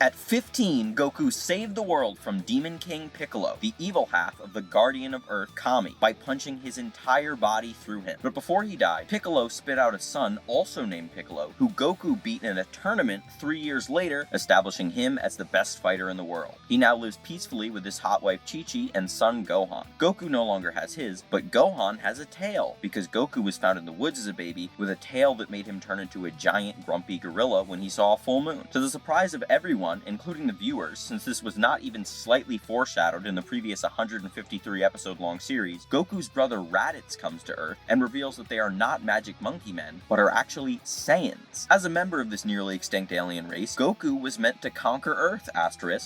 At 15, Goku saved the world from Demon King Piccolo, the evil half of the Guardian of Earth, Kami, by punching his entire body through him. But before he died, Piccolo spit out a son, also named Piccolo, who Goku beat in a tournament 3 years later, establishing him as the best fighter in the world. He now lives peacefully with his hot wife Chi-Chi and son Gohan. Goku no longer has his, but Gohan has a tail, because Goku was found in the woods as a baby with a tail that made him turn into a giant grumpy gorilla when he saw a full moon. To the surprise of everyone, including the viewers, since this was not even slightly foreshadowed in the previous 153 episode long series, Goku's brother Raditz comes to Earth and reveals that they are not magic monkey men, but are actually Saiyans. As a member of this nearly extinct alien race, Goku was meant to conquer Earth,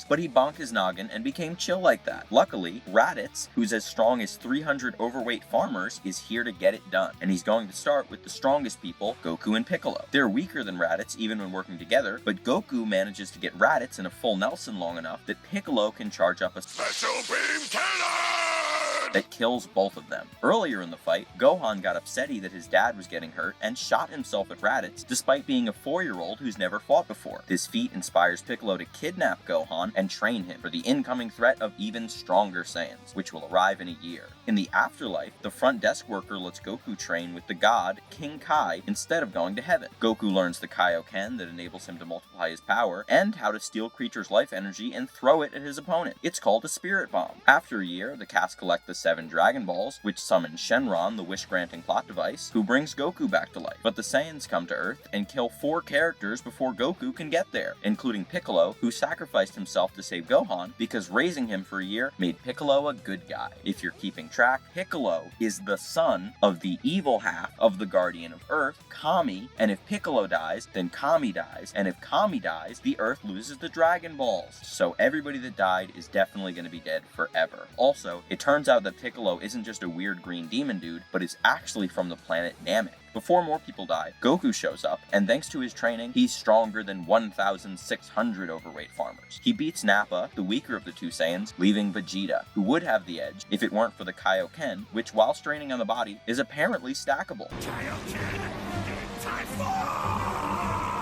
but he bonked his noggin and became chill like that. Luckily, Raditz, who's as strong as 300 overweight farmers, is here to get it done, and he's going to start with the strongest people, Goku and Piccolo. They're weaker than Raditz even when working together, but Goku manages to get Raditz in a full Nelson long enough that Piccolo can charge up a special beam cannon that kills both of them. Earlier in the fight, Gohan got upsetty that his dad was getting hurt and shot himself at Raditz, despite being a 4-year-old who's never fought before. This feat inspires Piccolo to kidnap Gohan and train him for the incoming threat of even stronger Saiyans, which will arrive in a year. In the afterlife, the front desk worker lets Goku train with the god, King Kai, instead of going to heaven. Goku learns the Kaioken that enables him to multiply his power, and how to steal creatures' life energy and throw it at his opponent. It's called a Spirit Bomb. After a year, the cast collect the 7 Dragon Balls, which summon Shenron, the wish-granting plot device, who brings Goku back to life. But the Saiyans come to Earth and kill 4 characters before Goku can get there, including Piccolo, who sacrificed himself to save Gohan because raising him for a year made Piccolo a good guy. If you're keeping track, Piccolo is the son of the evil half of the Guardian of Earth, Kami, and if Piccolo dies, then Kami dies, and if Kami dies, the Earth loses the Dragon Balls. So everybody that died is definitely going to be dead forever. Also, it turns out that Piccolo isn't just a weird green demon dude, but is actually from the planet Namek. Before more people die, Goku shows up, and thanks to his training, he's stronger than 1,600 overweight farmers. He beats Nappa, the weaker of the 2 Saiyans, leaving Vegeta, who would have the edge if it weren't for the Kaioken, which while straining on the body, is apparently stackable. Kaioken!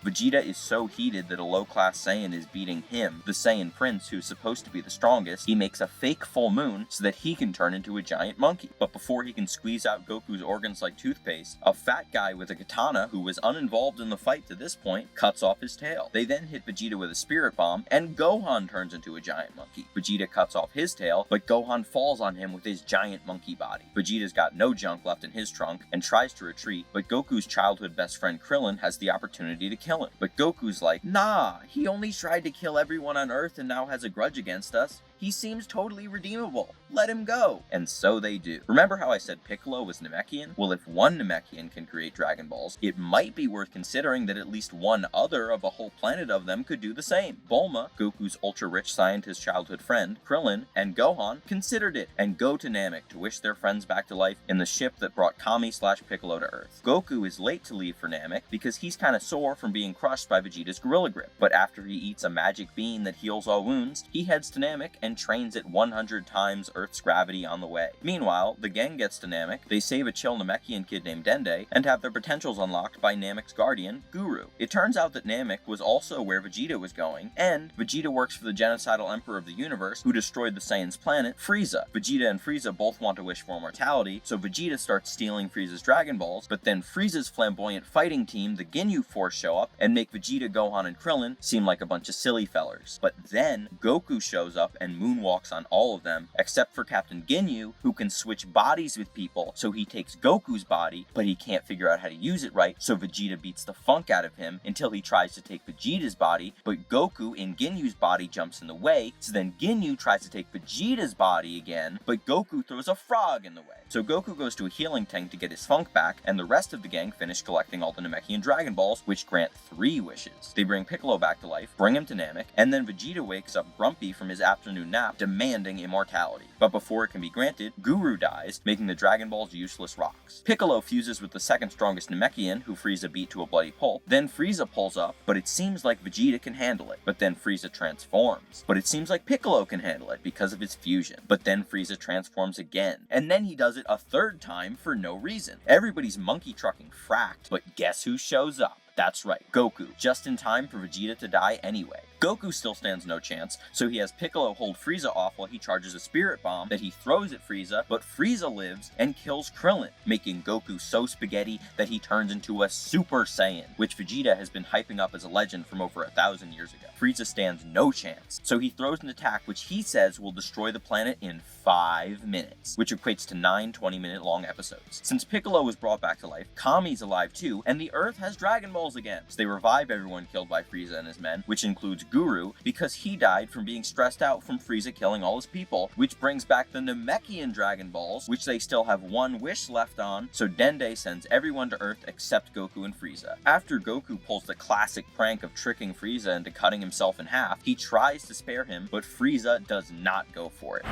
Vegeta is so heated that a low-class Saiyan is beating him, the Saiyan Prince who's supposed to be the strongest. He makes a fake full moon so that he can turn into a giant monkey. But before he can squeeze out Goku's organs like toothpaste, a fat guy with a katana who was uninvolved in the fight to this point cuts off his tail. They then hit Vegeta with a Spirit Bomb, and Gohan turns into a giant monkey. Vegeta cuts off his tail, but Gohan falls on him with his giant monkey body. Vegeta's got no junk left in his trunk and tries to retreat, but Goku's childhood best friend Krillin has the opportunity to kill him. But Goku's like, nah, he only tried to kill everyone on Earth and now has a grudge against us. He seems totally redeemable. Let him go. And so they do. Remember how I said Piccolo was Namekian? Well, if one Namekian can create Dragon Balls, it might be worth considering that at least one other of a whole planet of them could do the same. Bulma, Goku's ultra-rich scientist childhood friend, Krillin, and Gohan considered it and go to Namek to wish their friends back to life in the ship that brought Kami/Piccolo to Earth. Goku is late to leave for Namek because he's kinda sore from being crushed by Vegeta's Gorilla Grip. But after he eats a magic bean that heals all wounds, he heads to Namek and trains at 100 times Earth's gravity on the way. Meanwhile, the gang gets to Namek, they save a chill Namekian kid named Dende, and have their potentials unlocked by Namek's guardian, Guru. It turns out that Namek was also where Vegeta was going, and Vegeta works for the genocidal emperor of the universe who destroyed the Saiyans' planet, Frieza. Vegeta and Frieza both want to wish for immortality, so Vegeta starts stealing Frieza's Dragon Balls, but then Frieza's flamboyant fighting team, the Ginyu Force, show up and make Vegeta, Gohan, and Krillin seem like a bunch of silly fellers. But then Goku shows up and moonwalks on all of them, except for Captain Ginyu, who can switch bodies with people, so he takes Goku's body, but he can't figure out how to use it right, so Vegeta beats the funk out of him until he tries to take Vegeta's body, but Goku in Ginyu's body jumps in the way, so then Ginyu tries to take Vegeta's body again, but Goku throws a frog in the way. So Goku goes to a healing tank to get his funk back, and the rest of the gang finish collecting all the Namekian Dragon Balls, which grant 3 wishes. They bring Piccolo back to life, bring him to Namek, and then Vegeta wakes up grumpy from his afternoon nap, demanding immortality. But before it can be granted, Guru dies, making the Dragon Balls useless rocks. Piccolo fuses with the second strongest Namekian, who Frieza beat to a bloody pulp. Then Frieza pulls up, but it seems like Vegeta can handle it. But then Frieza transforms. But it seems like Piccolo can handle it because of his fusion. But then Frieza transforms again. And then he does it a 3rd time for no reason. Everybody's monkey trucking fracked, but guess who shows up? That's right, Goku, just in time for Vegeta to die anyway. Goku still stands no chance, so he has Piccolo hold Frieza off while he charges a spirit bomb that he throws at Frieza, but Frieza lives and kills Krillin, making Goku so spaghetti that he turns into a Super Saiyan, which Vegeta has been hyping up as a legend from over 1,000 years ago. Frieza stands no chance, so he throws an attack which he says will destroy the planet in 5 minutes, which equates to 9 20-minute long episodes. Since Piccolo was brought back to life, Kami's alive too, and the Earth has Dragon Balls again, so they revive everyone killed by Frieza and his men, which includes Guru, because he died from being stressed out from Frieza killing all his people, which brings back the Namekian Dragon Balls, which they still have one wish left on, so Dende sends everyone to Earth except Goku and Frieza. After Goku pulls the classic prank of tricking Frieza into cutting himself in half, he tries to spare him, but Frieza does not go for it.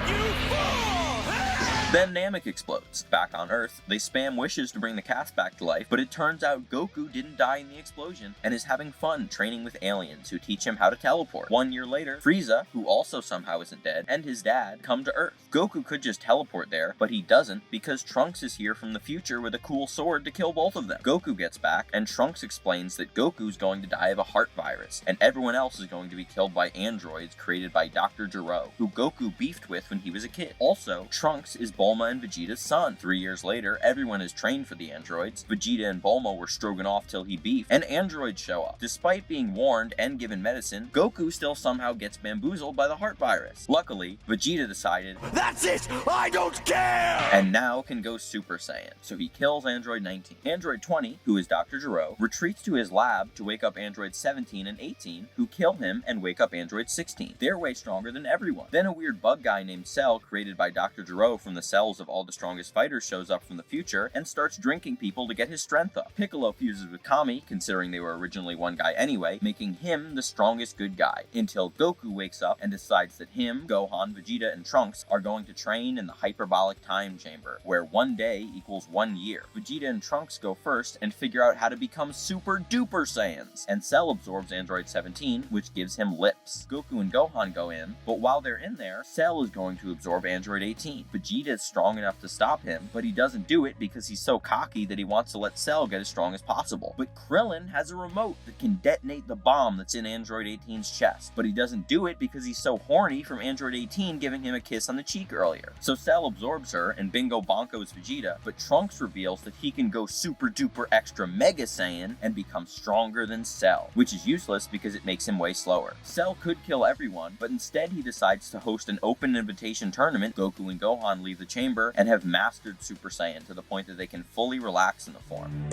Then Namek explodes. Back on Earth, they spam wishes to bring the cast back to life, but it turns out Goku didn't die in the explosion and is having fun training with aliens who teach him how to teleport. 1 year later, Frieza, who also somehow isn't dead, and his dad come to Earth. Goku could just teleport there, but he doesn't because Trunks is here from the future with a cool sword to kill both of them. Goku gets back, and Trunks explains that Goku's going to die of a heart virus, and everyone else is going to be killed by androids created by Dr. Gero, who Goku beefed with when he was a kid. Also, Trunks is Bulma and Vegeta's son. 3 years later, everyone is trained for the androids. Vegeta and Bulma were Stroganoff till he beefed, and androids show up. Despite being warned and given medicine, Goku still somehow gets bamboozled by the heart virus. Luckily, Vegeta decided, "That's it! I don't care!" and now can go Super Saiyan, so he kills Android 19. Android 20, who is Dr. Gero, retreats to his lab to wake up Android 17 and 18, who kill him and wake up Android 16. They're way stronger than everyone. Then a weird bug guy named Cell, created by Dr. Gero from the cells of all the strongest fighters, shows up from the future and starts drinking people to get his strength up. Piccolo fuses with Kami, considering they were originally one guy anyway, making him the strongest good guy, until Goku wakes up and decides that him, Gohan, Vegeta, and Trunks are going to train in the hyperbolic time chamber, where 1 day equals 1 year. Vegeta and Trunks go first and figure out how to become Super Duper Saiyans, and Cell absorbs Android 17, which gives him lips. Goku and Gohan go in, but while they're in there, Cell is going to absorb Android 18. Vegeta is strong enough to stop him, but he doesn't do it because he's so cocky that he wants to let Cell get as strong as possible. But Krillin has a remote that can detonate the bomb that's in Android 18's chest, but he doesn't do it because he's so horny from Android 18 giving him a kiss on the cheek earlier. So Cell absorbs her and bingo bonkos Vegeta, but Trunks reveals that he can go Super Duper Extra Mega Saiyan and become stronger than Cell, which is useless because it makes him way slower. Cell could kill everyone, but instead he decides to host an open invitation tournament. Goku and Gohan leave the chamber and have mastered Super Saiyan to the point that they can fully relax in the form.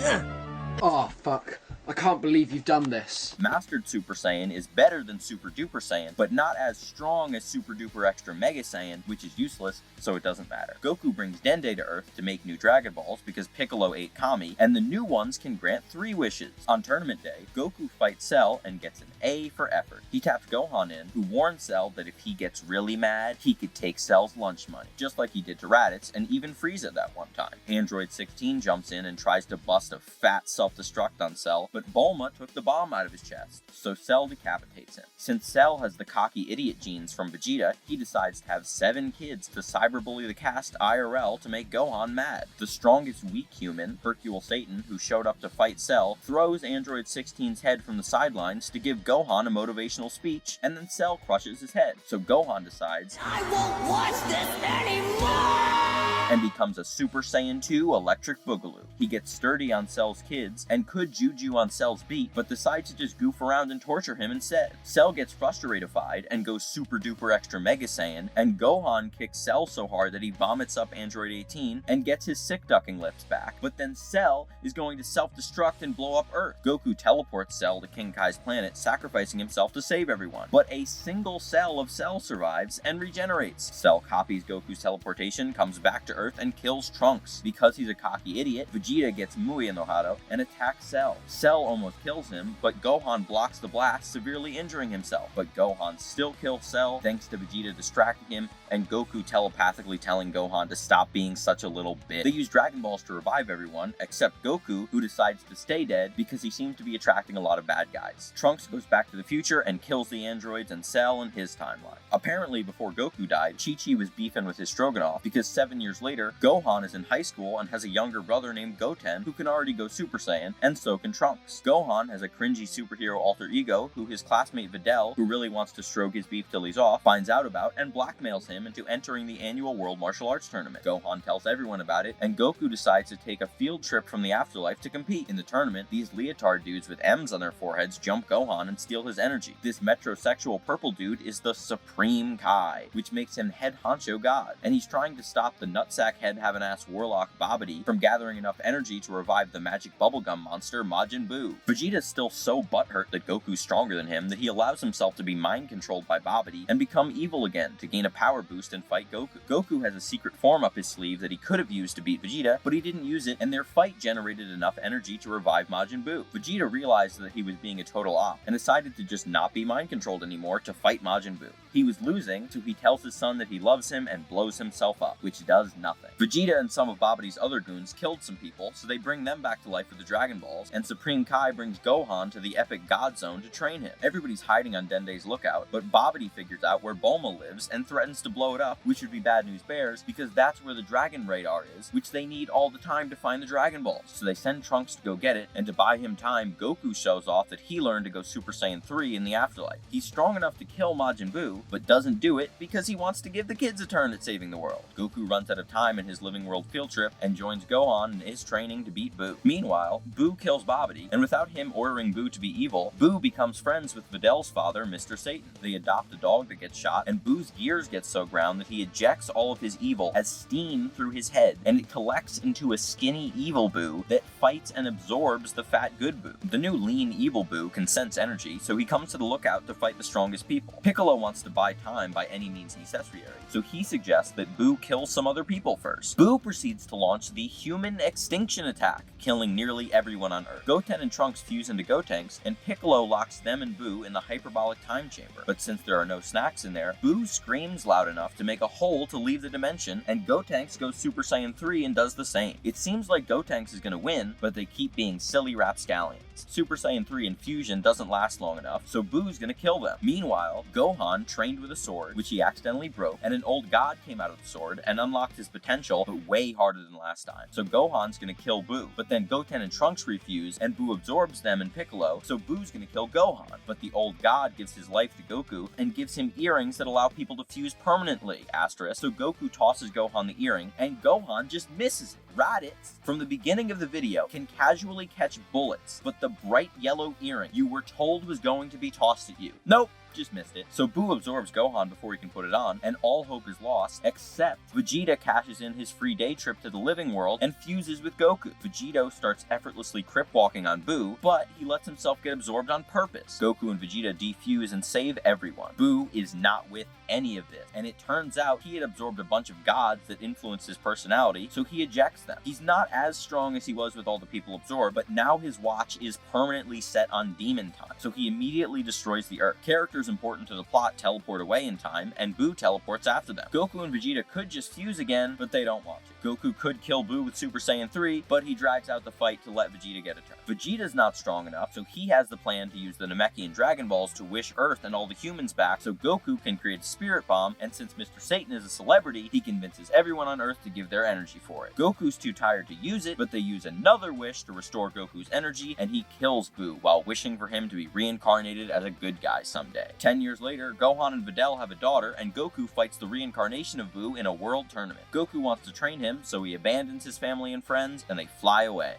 Oh, fuck. I can't believe you've done this. Mastered Super Saiyan is better than Super Duper Saiyan, but not as strong as Super Duper Extra Mega Saiyan, which is useless, so it doesn't matter. Goku brings Dende to Earth to make new Dragon Balls because Piccolo ate Kami, and the new ones can grant 3 wishes. On Tournament Day, Goku fights Cell and gets an A for effort. He taps Gohan in, who warns Cell that if he gets really mad, he could take Cell's lunch money, just like he did to Raditz and even Frieza that one time. Android 16 jumps in and tries to bust a fat self-destruct on Cell, but Bulma took the bomb out of his chest, so Cell decapitates him. Since Cell has the cocky idiot genes from Vegeta, he decides to have 7 kids to cyberbully the cast IRL to make Gohan mad. The strongest weak human, Hercule Satan, who showed up to fight Cell, throws Android 16's head from the sidelines to give Gohan a motivational speech, and then Cell crushes his head. So Gohan decides, "I won't watch this anymore!" and becomes a Super Saiyan 2 Electric Boogaloo. He gets sturdy on Cell's kids and could juju on Cell's beat, but decides to just goof around and torture him instead. Cell gets frustratified and goes Super Duper Extra Mega Saiyan, and Gohan kicks Cell so hard that he vomits up Android 18 and gets his sick ducking lips back, but then Cell is going to self-destruct and blow up Earth. Goku teleports Cell to King Kai's planet, sacrificing himself to save everyone, but a single cell of Cell survives and regenerates. Cell copies Goku's teleportation, comes back to Earth, and kills Trunks. Because he's a cocky idiot, Vegeta gets Muy enojado and attacks Cell. Cell almost kills him, but Gohan blocks the blast, severely injuring himself. But Gohan still kills Cell thanks to Vegeta distracting him and Goku telepathically telling Gohan to stop being such a little bitch. They use Dragon Balls to revive everyone, except Goku, who decides to stay dead because he seems to be attracting a lot of bad guys. Trunks goes back to the future and kills the androids and Cell in his timeline. Apparently, before Goku died, Chi-Chi was beefing with his Stroganoff because 7 years later, Gohan is in high school and has a younger brother named Goten who can already go Super Saiyan, and so can Trunks. Trunks. Gohan has a cringy superhero alter ego who his classmate Videl, who really wants to stroke his beef till he's off, finds out about and blackmails him into entering the annual World Martial Arts Tournament. Gohan tells everyone about it, and Goku decides to take a field trip from the afterlife to compete. In the tournament, these leotard dudes with M's on their foreheads jump Gohan and steal his energy. This metrosexual purple dude is the Supreme Kai, which makes him head honcho god, and he's trying to stop the nutsack head having ass warlock Babidi from gathering enough energy to revive the magic bubblegum monster Majin Buu. Vegeta's still so butthurt that Goku's stronger than him that he allows himself to be mind controlled by Babidi and become evil again to gain a power boost and fight Goku. Goku has a secret form up his sleeve that he could have used to beat Vegeta, but he didn't use it, and their fight generated enough energy to revive Majin Buu. Vegeta realized that he was being a total op and decided to just not be mind controlled anymore to fight Majin Buu. He was losing, so he tells his son that he loves him and blows himself up, which does nothing. Vegeta and some of Babidi's other goons killed some people, so they bring them back to life with the Dragon Balls, and Supreme Kai brings Gohan to the Epic God Zone to train him. Everybody's hiding on Dende's lookout, but Babidi figures out where Bulma lives and threatens to blow it up, which would be bad news bears, because that's where the Dragon Radar is, which they need all the time to find the Dragon Balls. So they send Trunks to go get it, and to buy him time, Goku shows off that he learned to go Super Saiyan 3 in the afterlife. He's strong enough to kill Majin Buu, but doesn't do it because he wants to give the kids a turn at saving the world. Goku runs out of time in his Living World field trip and joins Gohan in his training to beat Buu. Meanwhile, Buu kills Babidi, and without him ordering Buu to be evil, Buu becomes friends with Videl's father, Mr. Satan. They adopt a dog that gets shot, and Buu's gears get so ground that he ejects all of his evil as steam through his head, and it collects into a skinny evil Buu that fights and absorbs the fat good Buu. The new lean evil Buu can sense energy, so he comes to the lookout to fight the strongest people. Piccolo wants to buy time by any means necessary, so he suggests that Buu kill some other people first. Buu proceeds to launch the Human Extinction Attack, killing nearly everyone on Earth. Goten and Trunks fuse into Gotenks, and Piccolo locks them and Buu in the hyperbolic time chamber. But since there are no snacks in there, Buu screams loud enough to make a hole to leave the dimension, and Gotenks goes Super Saiyan 3 and does the same. It seems like Gotenks is gonna win, but they keep being silly rapscallions. Super Saiyan 3 infusion doesn't last long enough, so Buu's gonna kill them. Meanwhile, Gohan trained with a sword, which he accidentally broke, and an old god came out of the sword and unlocked his potential, but way harder than last time. So Gohan's gonna kill Buu, but then Goten and Trunks refuse, and Buu absorbs them and Piccolo, so Buu's gonna kill Gohan. But the old god gives his life to Goku and gives him earrings that allow people to fuse permanently, asterisk. So Goku tosses Gohan the earring, and Gohan just misses it. Raditz, from the beginning of the video, can casually catch bullets, but the bright yellow earring you were told was going to be tossed at you. Nope. Just missed it. So Buu absorbs Gohan before he can put it on, and all hope is lost, except Vegeta cashes in his free day trip to the living world and fuses with Goku. Vegito starts effortlessly crip walking on Buu, but he lets himself get absorbed on purpose. Goku and Vegeta defuse and save everyone. Buu is not with any of this, and it turns out he had absorbed a bunch of gods that influenced his personality, so he ejects them. He's not as strong as he was with all the people absorbed, but now his watch is permanently set on demon time, so he immediately destroys the Earth. Characters important to the plot teleport away in time, and Buu teleports after them. Goku and Vegeta could just fuse again, but they don't want to. Goku could kill Buu with Super Saiyan 3, but he drags out the fight to let Vegeta get a turn. Vegeta's not strong enough, so he has the plan to use the Namekian Dragon Balls to wish Earth and all the humans back so Goku can create a spirit bomb, and since Mr. Satan is a celebrity, he convinces everyone on Earth to give their energy for it. Goku's too tired to use it, but they use another wish to restore Goku's energy, and he kills Buu while wishing for him to be reincarnated as a good guy someday. 10 years later, Gohan and Videl have a daughter, and Goku fights the reincarnation of Buu in a world tournament. Goku wants to train him, so he abandons his family and friends, and they fly away.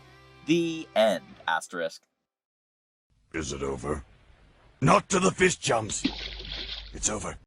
The end, asterisk. Is it over? Not to the fist jumps. It's over.